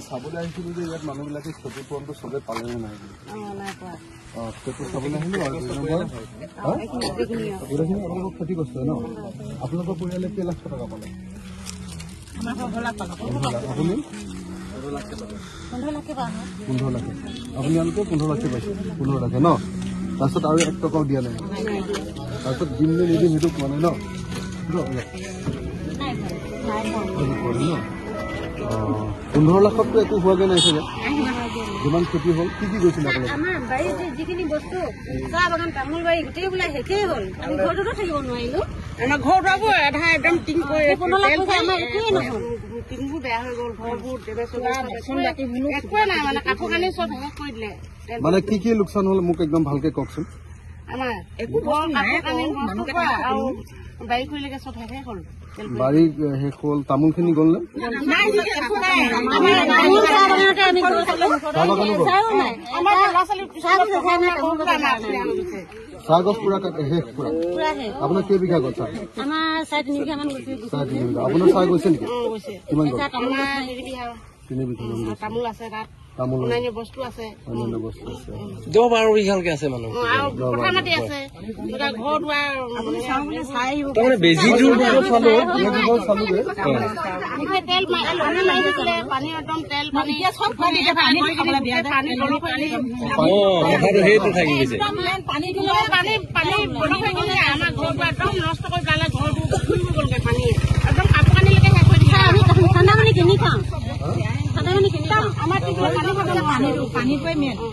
চাবলৈ আহিছিলো যে ইয়াত মানুহবিলাকে ক্ষতিপূৰণটো চবে পালে নে নাই? ক্ষতি চাবলৈ আহিলো আৰু গোটেইখিনি আপোনালোকক ক্ষতিগ্ৰস্ত ন? আপোনালোকৰ পৰিয়ালে কেই লাখ টকা পালে? আপুনি 15 লাখ। আপোনালোকে 15 লাখে পাইছে? 15 লাখে ন? তাৰপিছত আৰু 1 টকাও দিয়া নাই? তাৰপিছত দিম নে নিদিম সেইটো কোৱা নাই ন? 15 লাখততো একো হোৱাগে নাই চাগে? যিমান ক্ষতি হ'ল কি কি গৈছিল আপোনালোকে? আমাৰ বাৰীত যিখিনি বস্তু চাহ বাগান তামোল বাৰী গোটেই বোলে শেষেই হ'ল। আমি ঘৰতো থাকিব নোৱাৰিলো। আমাৰ ঘৰটো আধা একদম টিং কৰি 15 লাখ টকা আমাৰ একোৱে নহ'ল। টিংবোৰ বেয়া হৈ গ'ল, ঘৰবোৰ একোৱে নাই মানে কাপোৰ কানি চব শেষ কৰি দিলে। মানে কি কি লোকচান হ'ল মোক একদম ভালকে কওকচোন। আমাৰ একো ঘৰ নাই আৰু বাৰী কৰিলেগে চব শেষেই হ'ল। বাৰী শেষ হ'ল, তামোলখিনি গ'ল নে? চাহ গছ পুৰা শেষ পুৰা? আপোনাৰ কেই বিঘা গছ? আমাৰ 4-3 বিঘা মান গৈছে। 4-3 বিঘা। আপোনাৰ চাহ গৈছে নেকি? কিমান গছ? 3 বিঘা তামোল আছে তাত। তামোল অন্যান্য বস্তু আছে। 10-12 বিঘালৈকে আছে মানুহ। কথা মাতি আছে ঘৰ দুৱাৰ তাৰমানে বেজীটো চালো তেল মাৰিছিলে পানী একদম তেল পানী সেইটো থাকি গৈছে। পানী পানী পানী আমাৰ ঘৰ দুৱাৰ একদম নষ্ট কৰি পেলালে। ঘৰবোৰ ফুৰিব গ'লগে পানী একদম কাপোৰ কানিলৈকে শেষ কৰি দিছে। আমি ঠাণ্ডা পানী কিনি খাওঁ।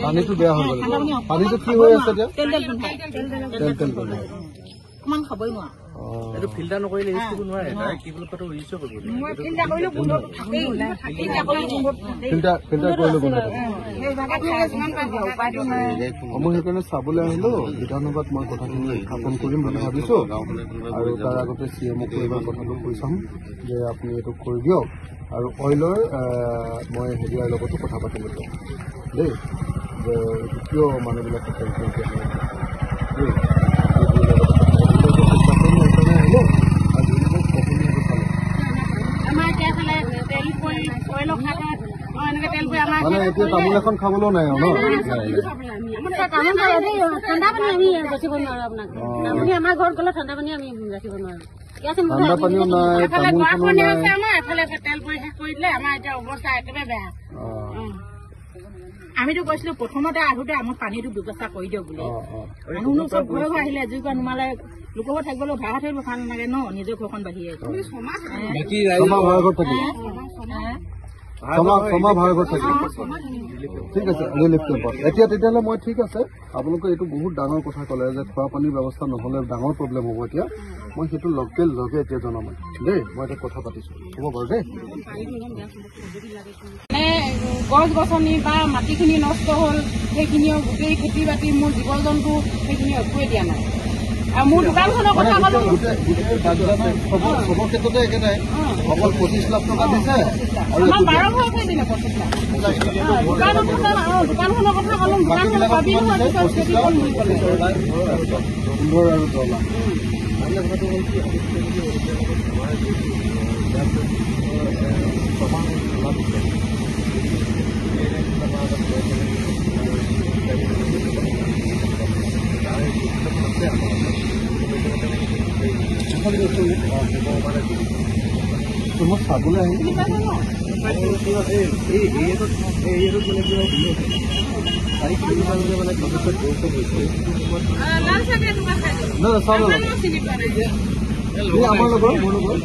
পানীটো বেয়া হৈ গ'ল। পানীটো কি হৈ আছে এতিয়া? তেল অকমান খাবই নোৱাৰো। এইটো ফিল্টাৰ নকৰিলে ইউজ কৰিব নোৱাৰে। কি বুলি কয় ইউজ কৰিব ফিল্টাৰ কৰিলে গোন্ধ মই সেইকাৰণে চাবলৈ আহিলো। বিধানসভাত মই কথাখিনি উত্থাপন কৰিম বুলি ভাবিছো আৰু তাৰ আগতে CMক এইবাৰ কথাটো কৈ চাম যে আপুনি এইটো কৰি দিয়ক আৰু অইলৰ মই হেৰিয়াৰ লগতো কথা পাতিব দিয়ক দেই যে কিয় মানুহবিলাকে মানে এতিয়া তামোল এখন খাবলৈও নাই আৰু ন? ঠাণ্ডা পানী আমি ৰাখিব নোৱাৰো। আপোনাক আমাৰ ঘৰত গ'লে ঠাণ্ডা পানী আমি ৰাখিব নোৱাৰো। ঠাণ্ডা পানীও নাই, তামোলখনো নাই। এফালে তেল পৰি শেষ কৰি দিলে। আমাৰ এতিয়া অৱস্থা একেবাৰে বেয়া। আমিতো কৈছিলো প্ৰথমতে আহোঁতে আমাক পানীটো ব্যৱস্থা কৰি দিয়ক বুলি। মানুহ চব ঘৰে ঘৰে আহিলে এজুকা নুমালে লোকৰ ঘৰত থাকিবলৈ ভাড়া থাকিব ভাল নালাগে ন? নিজৰ ঘৰখন বাঢ়িয়ে ঠিক আছে ৰিলিফ কেম্পত এতিয়া তেতিয়াহ'লে মই ঠিক আছে। আপোনালোকে এইটো বহুত ডাঙৰ কথা ক'লে যে খোৱা পানীৰ ব্যৱস্থা নহ'লে ডাঙৰ প্ৰব্লেম হ'ব। এতিয়া মই সেইটো লগে এতিয়া জনাম দেই। মই এতিয়া কথা পাতিছো হ'ব বাৰু দেই। গছ গছনি বা মাটিখিনি নষ্ট হ'ল, সেইখিনিও গোটেই খেতি বাতি মোৰ জীৱ জন্তু সেইখিনি একোৱে দিয়া নাই। আৰু মোৰ দোকানখনৰ কথা ক'লো চবৰ ক্ষেত্ৰতে একেটাই অকল 25 লাখ টকা দিছে আৰু 12 ঘৰ দিলে 25 লাখ। দোকানখনৰ কথা ক'লো দোকানখনৰ ভাবি আৰু 10 লাখ। মই চাবলৈ আহিলো আমাৰ লগৰ মোৰ লগত